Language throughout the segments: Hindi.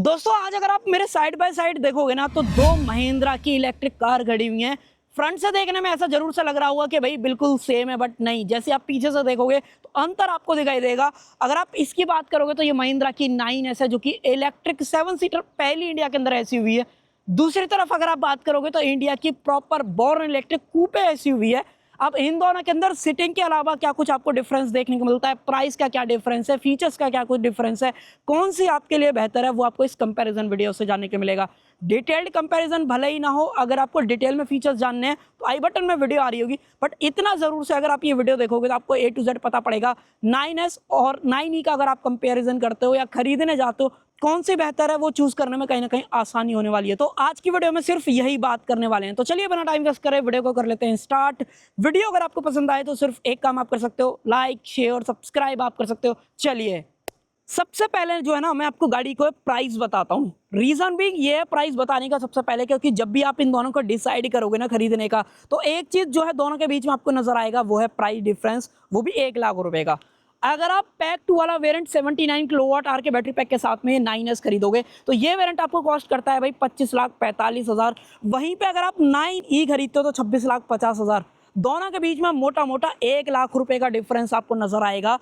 दोस्तों आज अगर आप मेरे साइड बाय साइड देखोगे ना तो दो महिंद्रा की इलेक्ट्रिक कार खड़ी हुई हैं। फ्रंट से देखने में ऐसा जरूर से लग रहा होगा कि भाई बिल्कुल सेम है, बट नहीं। जैसे आप पीछे से देखोगे तो अंतर आपको दिखाई देगा। अगर आप इसकी बात करोगे तो ये महिंद्रा की 9S है, जो कि इलेक्ट्रिक 7 सीटर पहली इंडिया के अंदर एसयूवी है। दूसरी तरफ अगर आप बात करोगे तो इंडिया की प्रॉपर बोर्न इलेक्ट्रिक कूपे एसयूवी है। अब इन दोनों के अंदर सीटिंग के अलावा क्या कुछ आपको डिफरेंस देखने को मिलता है, प्राइस का क्या डिफरेंस है, फीचर्स का क्या कुछ डिफरेंस है, कौन सी आपके लिए बेहतर है, वो आपको इस कंपैरिजन वीडियो से जानने को मिलेगा। डिटेल्ड कंपैरिजन भले ही ना हो, अगर आपको डिटेल में फीचर्स जानने हैं तो आई बटन में वीडियो आ रही होगी, बट इतना जरूर से अगर आप ये वीडियो देखोगे तो आपको A to Z पता पड़ेगा 9S और 9E का अगर आप कंपैरिजन करते हो या खरीदने जाते हो कौन सी बेहतर है, वो चूज करने में कहीं ना कहीं आसानी होने वाली है। तो आज की वीडियो में सिर्फ यही बात करने वाले हैं। तो चलिए बिना टाइम वेस्ट करे वीडियो को कर लेते हैं स्टार्ट। वीडियो अगर आपको पसंद आए तो सिर्फ एक काम आप कर सकते हो, लाइक शेयर और सब्सक्राइब आप कर सकते हो। चलिए सबसे पहले जो है ना, मैं आपको गाड़ी को प्राइस बताता हूँ। रीजन भी ये है प्राइस बताने का सबसे पहले, क्योंकि जब भी आप इन दोनों को डिसाइड करोगे ना खरीदने का, तो एक चीज जो है दोनों के बीच में आपको नजर आएगा, वो है प्राइस डिफरेंस, वो भी 1 लाख रुपए का। अगर आप पैक 2 वाला वेरिएंट 79 किलोवाट आवर के बैटरी पैक के साथ में 9S खरीदोगे तो ये वेरिएंट आपको कॉस्ट करता है भाई 25,45,000। वहीं पे अगर आप 9E खरीदते हो तो 26,50,000। दोनों के बीच में मोटा मोटा 1 लाख रुपए का डिफरेंस आपको नजर आएगा।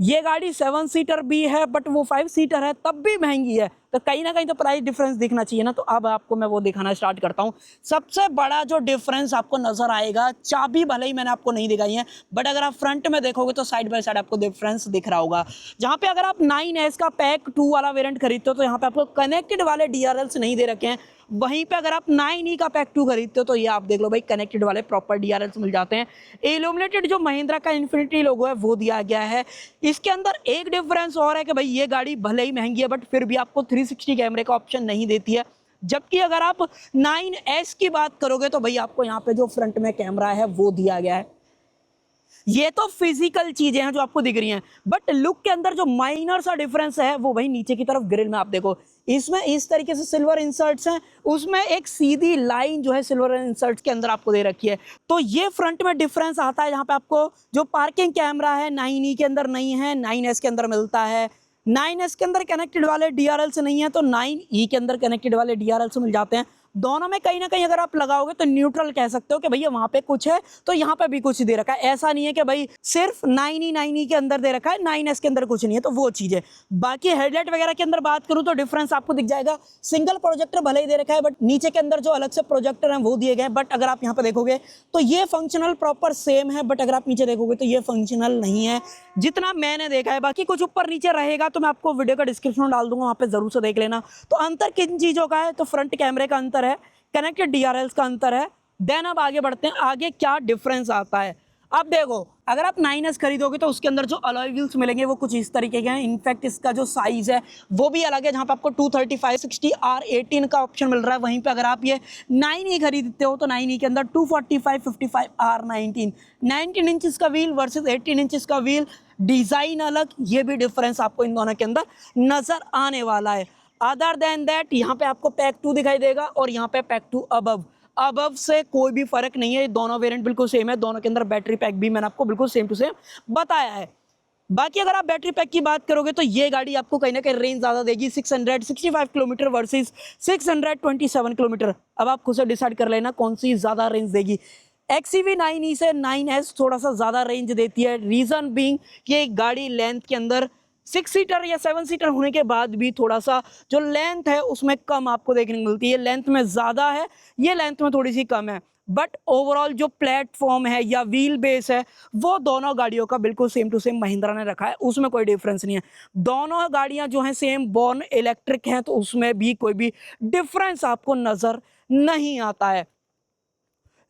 ये गाड़ी 7 सीटर भी है, बट वो 5 सीटर है, तब भी महंगी है। तो कहीं ना कहीं तो प्राइस डिफरेंस दिखना चाहिए ना। तो अब आपको मैं वो दिखाना स्टार्ट करता हूँ। सबसे बड़ा जो डिफरेंस आपको नजर आएगा, चाबी भले ही मैंने आपको नहीं दिखाई है, बट अगर आप फ्रंट में देखोगे तो साइड बाय साइड आपको डिफरेंस दिख रहा होगा। जहाँ पे अगर आप 9S का पैक 2 वाला वेरिएंट खरीदते हो तो यहाँ पे आपको कनेक्टेड वाले DRLs नहीं दे रखे हैं। वहीं पे अगर आप 9E का पैक 2 खरीदते हो तो ये आप देख लो भाई, कनेक्टेड वाले प्रॉपर DRLs मिल जाते हैं। इल्यूमिनेटेड जो महिंद्रा का इन्फिनिटी लोगो है वो दिया गया है। इसके अंदर एक डिफरेंस और है कि भाई ये गाड़ी भले ही महंगी है, बट फिर भी आपको 360 कैमरे का ऑप्शन नहीं देती है। जबकि अगर आप 9S की बात करोगे तो भाई आपको यहाँ पे जो फ्रंट में कैमरा है वो दिया गया है। ये तो फिजिकल चीजें हैं जो आपको दिख रही हैं, बट लुक के अंदर जो माइनर सा डिफरेंस है वो वही नीचे की तरफ ग्रिल में आप देखो। इसमें इस तरीके से सिल्वर इंसर्ट्स हैं, उसमें एक सीधी लाइन जो है सिल्वर इंसर्ट्स के अंदर आपको दे रखी है। तो ये फ्रंट में डिफरेंस आता है। यहाँ पे आपको जो पार्किंग कैमरा है 9E के अंदर नहीं है, 9S के अंदर मिलता है। 9S के अंदर कनेक्टेड वाले DRLs नहीं है, तो 9E के अंदर कनेक्टेड वाले DRLs मिल जाते हैं। दोनों में कहीं ना कहीं अगर आप लगाओगे तो न्यूट्रल कह सकते हो कि भैया वहां पे कुछ है तो यहाँ पे भी कुछ दे रखा है। ऐसा नहीं है कि भाई सिर्फ 9E के अंदर दे रखा है, 9S के अंदर कुछ नहीं है, तो वो चीज है। बाकी हेडलाइट वगैरह के अंदर बात करूं तो डिफरेंस आपको दिख जाएगा। सिंगल प्रोजेक्टर भले ही दे रखा है, बट नीचे के अंदर जो अलग से प्रोजेक्टर है वो दिए गए। बट अगर आप यहाँ पे देखोगे तो ये फंक्शनल प्रॉपर सेम है, बट अगर आप नीचे देखोगे तो ये फंक्शनल नहीं है जितना मैंने देखा है। बाकी कुछ ऊपर नीचे रहेगा तो मैं आपको वीडियो का डिस्क्रिप्शन डाल दूंगा, वहां पे जरूर से देख लेना। तो अंतर किन चीजों का है, तो फ्रंट कैमरे का अंतर है, कनेक्टेड DRLs का अंतर है। देन अब आगे बढ़ते हैं, आगे क्या डिफरेंस आता है। अब देखो अगर आप 9S खरीदोगे तो उसके अंदर जो अलॉय व्हील्स मिलेंगे वो कुछ इस तरीके के हैं। इनफैक्ट इसका जो साइज है वो भी अलग है, जहां पे आपको 235/60 R18 का ऑप्शन मिल रहा है। वहीं पे अगर आप ये 9E खरीदते हो तो 9E के अंदर 245/55 R19 19 इंचेस का व्हील वर्सेस 18 इंचेस का व्हील। डिजाइन अलग, ये भी डिफरेंस आपको इन दोनों के अंदर नजर आने वाला है। अदर देन दैट यहाँ पे आपको पैक 2 दिखाई देगा और यहाँ पे पैक 2 अबव से कोई भी फर्क नहीं है। दोनों वेरिएंट बिल्कुल सेम है, दोनों के अंदर बैटरी पैक भी मैंने आपको बिल्कुल सेम टू सेम बताया है। बाकी अगर आप बैटरी पैक की बात करोगे तो ये गाड़ी आपको कहीं ना कहीं रेंज ज्यादा देगी, 665 किलोमीटर वर्सेस 627 किलोमीटर। अब आप खुद से डिसाइड कर लेना कौन सी ज्यादा रेंज देगी। XEV 9E से 9S थोड़ा सा ज्यादा रेंज देती है। रीजन बीइंग कि गाड़ी लेंथ के अंदर 6 सीटर या 7 सीटर होने के बाद भी थोड़ा सा जो लेंथ है उसमें कम आपको देखने को मिलती है। लेंथ में ज्यादा है, ये लेंथ में थोड़ी सी कम है, बट ओवरऑल जो प्लेटफॉर्म है या व्हील बेस है वो दोनों गाड़ियों का बिल्कुल सेम टू सेम महिंद्रा ने रखा है, उसमें कोई डिफरेंस नहीं है। दोनों गाड़ियां जो हैं सेम बोर्न इलेक्ट्रिक हैं, तो उसमें भी कोई भी डिफरेंस आपको नजर नहीं आता है।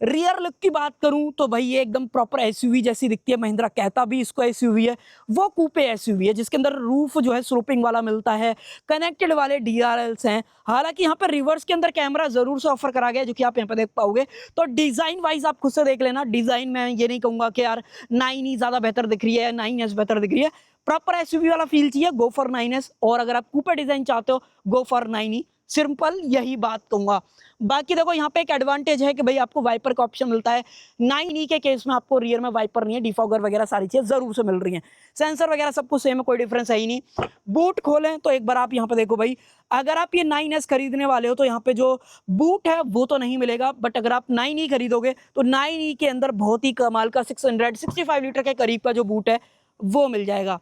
रियर लुक की बात करूं तो भाई ये एकदम प्रॉपर एसयूवी जैसी दिखती है। महिंद्रा कहता भी इसको एसयूवी है, वो कूपे एसयूवी है, जिसके अंदर रूफ जो है स्लोपिंग वाला मिलता है, कनेक्टेड वाले DRLs हैं। हालांकि यहाँ पर रिवर्स के अंदर कैमरा जरूर से ऑफर करा गया है, जो कि आप यहाँ पे देख पाओगे। तो डिजाइन वाइज आप खुद से देख लेना। डिजाइन में ये नहीं कहूंगा कि यार 9E ज्यादा बेहतर दिख रही है या 9S बेहतर दिख रही है। प्रॉपर एसयूवी वाला फील चाहिए, गो फॉर 9S। और अगर आप कूपे डिजाइन चाहते हो, गो फॉर 9E। सिंपल यही बात कहूंगा। बाकी देखो यहाँ पे एक एडवांटेज है कि भाई आपको वाइपर का ऑप्शन मिलता है। 9E के केस में आपको रियर में वाइपर नहीं है, डिफॉगर वगैरह सारी चीजें जरूर से मिल रही हैं। सेंसर वगैरह सब कुछ सेम है, कोई डिफरेंस है ही नहीं। बूट खोलें तो एक बार आप यहाँ पे देखो भाई, अगर आप ये 9S खरीदने वाले हो तो यहाँ पे जो बूट है वो तो नहीं मिलेगा, बट अगर आप 9E खरीदोगे तो 9E के अंदर बहुत ही कमाल का 665 लीटर के करीब का जो बूट है वो मिल जाएगा।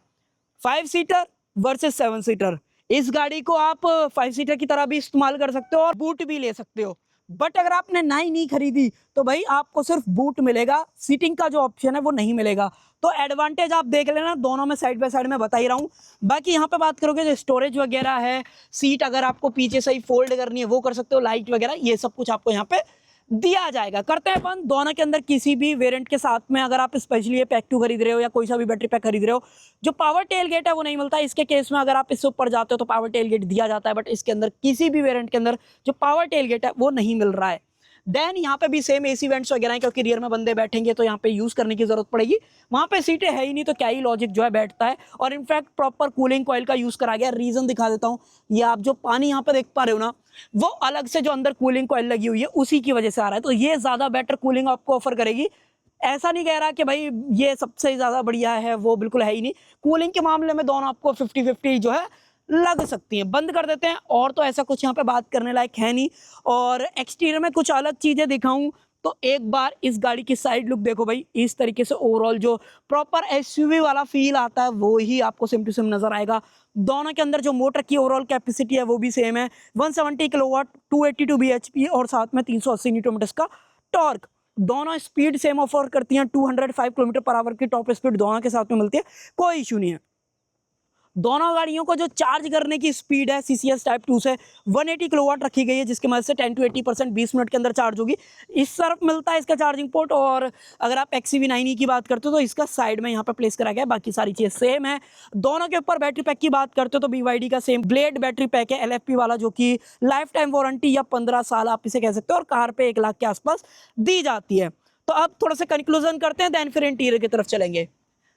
5 सीटर वर्सेस 7 सीटर, इस गाड़ी को आप 5 सीटर की तरह भी इस्तेमाल कर सकते हो और बूट भी ले सकते हो। बट अगर आपने 9E खरीदी तो भाई आपको सिर्फ बूट मिलेगा, सीटिंग का जो ऑप्शन है वो नहीं मिलेगा। तो एडवांटेज आप देख लेना, दोनों में साइड बाय साइड में बता ही रहा हूँ। बाकी यहाँ पे बात करोगे जो स्टोरेज वगैरह है, सीट अगर आपको पीछे से ही फोल्ड करनी है वो कर सकते हो, लाइट वगैरह ये सब कुछ आपको यहाँ पे दिया जाएगा। करते हैं अपन दोनों के अंदर किसी भी वेरिएंट के साथ में, अगर आप स्पेशली ये पैक 2 खरीद रहे हो या कोई सा भी बैटरी पैक खरीद रहे हो, जो पावर टेल गेट है वो नहीं मिलता। इसके केस में अगर आप इससे ऊपर जाते हो तो पावर टेल गेट दिया जाता है, बट इसके अंदर किसी भी वेरिएंट के अंदर जो पावर टेल गेट है वो नहीं मिल रहा है। देन यहाँ पे भी सेम एसी वेंट्स वगैरह हैं, क्योंकि रियर में बंदे बैठेंगे तो यहाँ पे यूज करने की जरूरत पड़ेगी। वहां पे सीटें है ही नहीं तो क्या ही लॉजिक जो है बैठता है। और इनफैक्ट प्रॉपर कूलिंग कॉइल का यूज करा गया। रीजन दिखा देता हूँ, ये आप जो पानी यहाँ पे देख पा रहे हो ना, वो अलग से जो अंदर कूलिंग कॉइल लगी हुई है उसी की वजह से आ रहा है। तो ये ज्यादा बेटर कूलिंग आपको ऑफर करेगी। ऐसा नहीं कह रहा कि भाई ये सबसे ज्यादा बढ़िया है, वो बिल्कुल है ही नहीं। कूलिंग के मामले में दोनों आपको 50-50 जो है लग सकती है। बंद कर देते हैं, और तो ऐसा कुछ यहाँ पे बात करने लायक है नहीं। और एक्सटीरियर में कुछ अलग चीजें दिखाऊं तो एक बार इस गाड़ी की साइड लुक देखो भाई, इस तरीके से ओवरऑल जो प्रॉपर एसयूवी वाला फील आता है वो ही आपको सेम टू सेम नजर आएगा। दोनों के अंदर जो मोटर की ओवरऑल कैपेसिटी है वो भी सेम है, 170 किलोवाट, 282 bhp और साथ में 380 न्यूटन मीटर का टॉर्क। दोनों स्पीड सेम ऑफर करती हैं, 205 किलोमीटर पर आवर की टॉप स्पीड दोनों के साथ में मिलती है, कोई इशू नहीं है। दोनों गाड़ियों को जो चार्ज करने की स्पीड है CCS टाइप 2 से 180 किलोवाट रखी गई है, जिसकी मदद से 10 to 80% 20 मिनट के अंदर चार्ज होगी। इस तरफ मिलता है इसका चार्जिंग पोर्ट। और अगर आप XCV9E की बात करते हो तो इसका साइड में यहाँ पे प्लेस करा गया है, बाकी सारी चीजें सेम है। दोनों के ऊपर बैटरी पैक की बात करते हो तो BYD का सेम ब्लेड बैटरी पैक है, LFP वाला, जो कि लाइफ टाइम वारंटी या 15 साल आप इसे कह सकते हो, और कार पे 1 लाख के आसपास दी जाती है। तो अब थोड़ा सा कंक्लूजन करते हैं, देन फिर इंटीरियर की तरफ चलेंगे।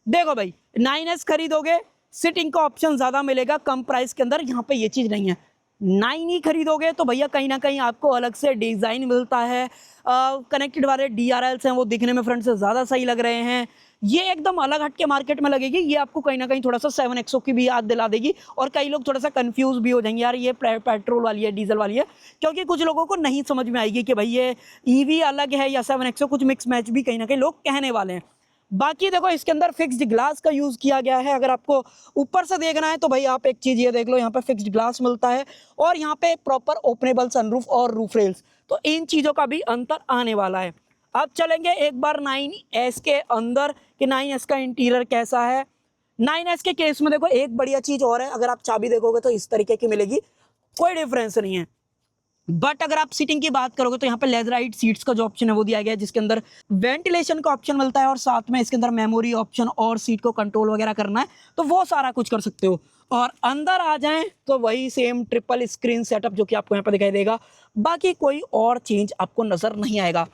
देखो भाई, 9S खरीदोगे सिटिंग का ऑप्शन ज्यादा मिलेगा कम प्राइस के अंदर, यहाँ पे ये चीज नहीं है। 9E खरीदोगे तो भैया कहीं ना कहीं आपको अलग से डिजाइन मिलता है। कनेक्टेड वाले DRLs हैं वो दिखने में फ्रंट से ज्यादा सही लग रहे हैं। ये एकदम अलग हट के मार्केट में लगेगी। ये आपको कहीं ना कहीं थोड़ा सा 7XO की भी याद दिला देगी, और कई लोग थोड़ा सा कंफ्यूज भी हो जाएंगे, यार ये पेट्रोल वाली है डीजल वाली है, क्योंकि कुछ लोगों को नहीं समझ में आएगी कि भाई ये EV अलग है या 7XO, कुछ मिक्स मैच भी कहीं ना कहीं लोग कहने वाले हैं। बाकी देखो इसके अंदर फिक्स्ड ग्लास का यूज किया गया है। अगर आपको ऊपर से देखना है तो भाई आप एक चीज ये देख लो, यहाँ पे फिक्स्ड ग्लास मिलता है, और यहाँ पे प्रॉपर ओपनेबल सनरूफ और रूफ रेल्स, तो इन चीजों का भी अंतर आने वाला है। अब चलेंगे एक बार 9S के अंदर कि 9S का इंटीरियर कैसा है। 9S के केस में देखो एक बढ़िया चीज और है, अगर आप चाबी देखोगे तो इस तरीके की मिलेगी, कोई डिफरेंस नहीं है। बट अगर आप सीटिंग की बात करोगे तो यहाँ पे लेदराइट सीट्स का जो ऑप्शन है वो दिया गया है, जिसके अंदर वेंटिलेशन का ऑप्शन मिलता है, और साथ में इसके अंदर मेमोरी ऑप्शन और सीट को कंट्रोल वगैरह करना है तो वो सारा कुछ कर सकते हो। और अंदर आ जाएं तो वही सेम ट्रिपल स्क्रीन सेटअप जो कि आपको यहाँ पे दिखाई देगा, बाकी कोई और चेंज आपको नजर नहीं आएगा।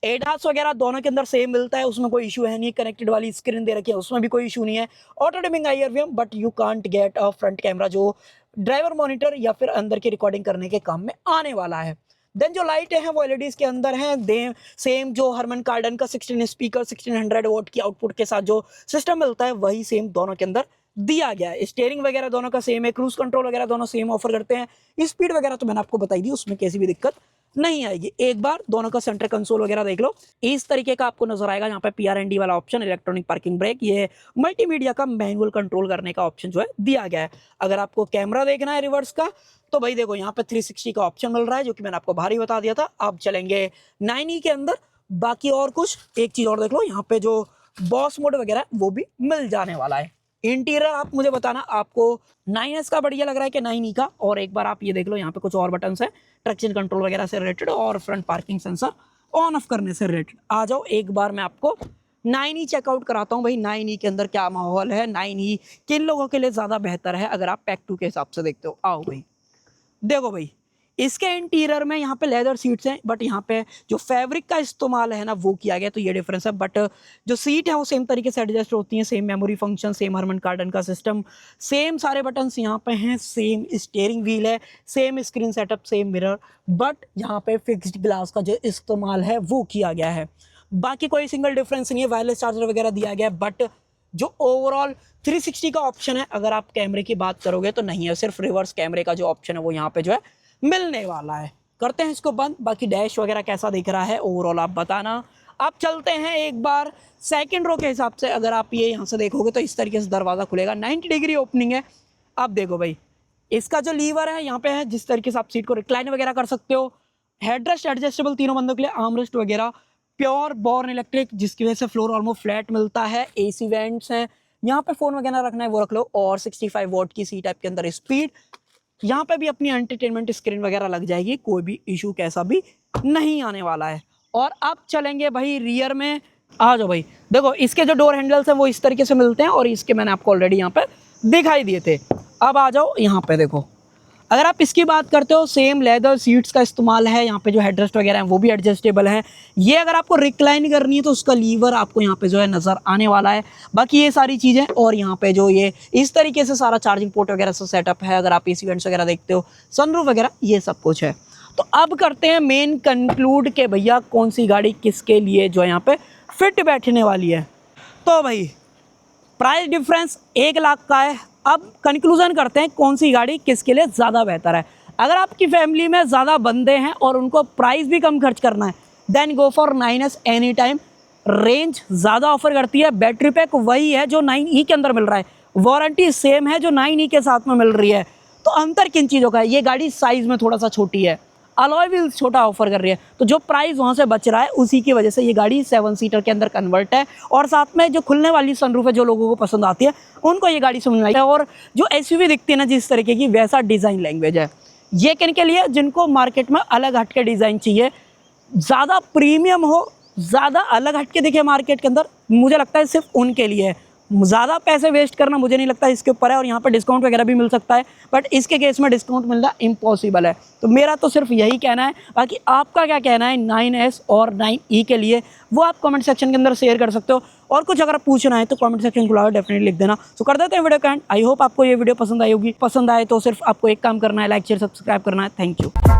ADAS वगैरह दोनों के अंदर सेम मिलता है, उसमें कोई इशू है नहीं। कनेक्टेड वाली स्क्रीन दे रखी है उसमें भी कोई इशू नहीं है। Auto dimming IRVM, but you can't get a front camera जो ड्राइवर मॉनिटर या फिर अंदर की रिकॉर्डिंग करने के काम में आने वाला है। देन जो लाइट है वो LEDs के अंदर हैं, दे सेम जो हरमन कार्डन का 16 स्पीकर 1600 वोट की आउटपुट के साथ जो सिस्टम मिलता है वही सेम दोनों के अंदर दिया गया है। स्टीयरिंग वगैरह दोनों का सेम है, क्रूज कंट्रोल वगैरह दोनों सेम ऑफर करते हैं। स्पीड वगैरह तो मैंने आपको बताई दी, उसमें कैसी भी दिक्कत नहीं आएगी। एक बार दोनों का सेंटर कंसोल वगैरह देख लो, इस तरीके का आपको नजर आएगा। यहाँ पे PRND वाला ऑप्शन, इलेक्ट्रॉनिक पार्किंग ब्रेक, ये मल्टीमीडिया का मैनुअल कंट्रोल करने का ऑप्शन जो है दिया गया है। अगर आपको कैमरा देखना है रिवर्स का तो भाई देखो यहाँ पे 360 का ऑप्शन मिल रहा है, जो कि मैंने आपको भारी बता दिया था। अब चलेंगे 9E के अंदर, बाकी और कुछ एक चीज और देख लो, यहाँ पे जो बॉस मोड वगैरह वो भी मिल जाने वाला है। इंटीरियर आप मुझे बताना आपको 9S का बढ़िया लग रहा है कि 9E का। और एक बार आप ये देख लो, यहाँ पे कुछ और बटन है ट्रैक्शन कंट्रोल वगैरह से रिलेटेड और front parking sensor on off करने से रिलेटेड। आ जाओ एक बार मैं आपको 9E चेकआउट कराता हूँ भाई, 9E के अंदर क्या माहौल है, 9E किन लोगों के लिए ज्यादा बेहतर है अगर आप पैक 2 के हिसाब से देखते हो। आओ भाई देखो भाई, इसके इंटीरियर में यहाँ पे लेदर सीट्स हैं, बट यहाँ पे जो फैब्रिक का इस्तेमाल है ना वो किया गया, तो ये डिफरेंस है। बट जो सीट है वो सेम तरीके से एडजस्ट होती हैं, same memory function, same Harman Kardon का सिस्टम, सेम सारे बटन्स यहाँ पे हैं, सेम स्टीयरिंग व्हील है, same screen setup, same mirror, but यहाँ पे फिक्स्ड ग्लास का जो इस्तेमाल है वो किया गया है। बाकी कोई सिंगल डिफरेंस नहीं है, वायरलेस चार्जर वगैरह दिया गया है, बट जो ओवरऑल 360 का ऑप्शन है, अगर आप कैमरे की बात करोगे तो नहीं है, सिर्फ रिवर्स कैमरे का जो ऑप्शन है वो यहाँ पे जो है मिलने वाला है। करते हैं इसको बंद, बाकी डैश वगैरह कैसा दिख रहा है ओवरऑल आप बताना। आप चलते हैं एक बार सेकंड रो के हिसाब से, अगर आप ये यहाँ से देखोगे तो इस तरीके से दरवाज़ा खुलेगा, 90 डिग्री ओपनिंग है। आप देखो भाई, इसका जो लीवर है यहाँ पे है, जिस तरीके से आप सीट को रिक्लाइन वगैरह कर सकते हो। हेडरेस्ट एडजस्टेबल तीनों बंदों के लिए, आर्मरेस्ट वगैरह प्योर बोर्न इलेक्ट्रिक, जिसकी वजह से फ्लोर ऑलमोस्ट फ्लैट मिलता है। AC वेंट्स हैं, यहाँ पे फ़ोन वगैरह रखना है वो रख लो, और 65 वॉट की सीट आपके अंदर स्पीड। यहाँ पे भी अपनी एंटरटेनमेंट स्क्रीन वगैरह लग जाएगी, कोई भी इशू कैसा भी नहीं आने वाला है। और अब चलेंगे भाई रियर में, आ जाओ भाई। देखो इसके जो डोर हैंडल्स हैं वो इस तरीके से मिलते हैं, और इसके मैंने आपको ऑलरेडी यहाँ पे दिखाई दिए थे। अब आ जाओ यहाँ पे, देखो अगर आप इसकी बात करते हो, सेम लेदर सीट्स का इस्तेमाल है। यहाँ पे जो हेडरेस्ट वगैरह हैं वो भी एडजस्टेबल हैं। ये अगर आपको रिक्लाइन करनी है तो उसका लीवर आपको यहाँ पे जो है नज़र आने वाला है। बाकी ये सारी चीज़ें, और यहाँ पे जो ये इस तरीके से सारा चार्जिंग पोर्ट वगैरह से सेटअप है। अगर आप AC वेंट्स वगैरह देखते हो, सनरूफ वगैरह, ये सब कुछ है। तो अब करते हैं मेन कंक्लूड के भैया कौन सी गाड़ी किसके लिए जो है यहाँ पे फिट बैठने वाली है। तो भाई प्राइस डिफरेंस 1 लाख का है। अब कंक्लूजन करते हैं कौन सी गाड़ी किसके लिए ज़्यादा बेहतर है। अगर आपकी फैमिली में ज़्यादा बंदे हैं और उनको प्राइस भी कम खर्च करना है, then go for 9S any time. Range ज़्यादा ऑफर करती है, बैटरी पैक वही है जो 9E के अंदर मिल रहा है, वारंटी सेम है जो 9E के साथ में मिल रही है। तो अंतर किन चीज़ों का है, ये गाड़ी साइज़ में थोड़ा सा छोटी है, अलॉय व्हील्स छोटा ऑफर कर रही है, तो जो प्राइस वहाँ से बच रहा है उसी की वजह से ये गाड़ी 7 सीटर के अंदर कन्वर्ट है। और साथ में जो खुलने वाली सनरूफ है, जो लोगों को पसंद आती है उनको ये गाड़ी समझ में आई है। और जो SUV दिखती है ना जिस तरीके की, वैसा डिज़ाइन लैंग्वेज है। ये किन के लिए, जिनको मार्केट में अलग हट के डिज़ाइन चाहिए, ज़्यादा प्रीमियम हो, ज़्यादा अलग हट के दिखे मार्केट के अंदर, मुझे लगता है सिर्फ उनके लिए है। ज़्यादा पैसे वेस्ट करना मुझे नहीं लगता इसके ऊपर है, और यहाँ पर डिस्काउंट वगैरह भी मिल सकता है, बट इसके केस में डिस्काउंट मिलना इम्पॉसिबल है। तो मेरा तो सिर्फ यही कहना है। बाकी आपका क्या कहना है 9S और 9E के लिए, वो आप कमेंट सेक्शन के अंदर शेयर कर सकते हो। और कुछ अगर पूछना है तो कमेंट सेक्शन खुला डेफिनेटली लिख देना। तो कर देते हैं वीडियो का एंड। आई होप आपको ये वीडियो पसंद आई होगी। पसंद आए तो सिर्फ आपको एक काम करना है, लाइक शेयर सब्सक्राइब करना है। Thank you.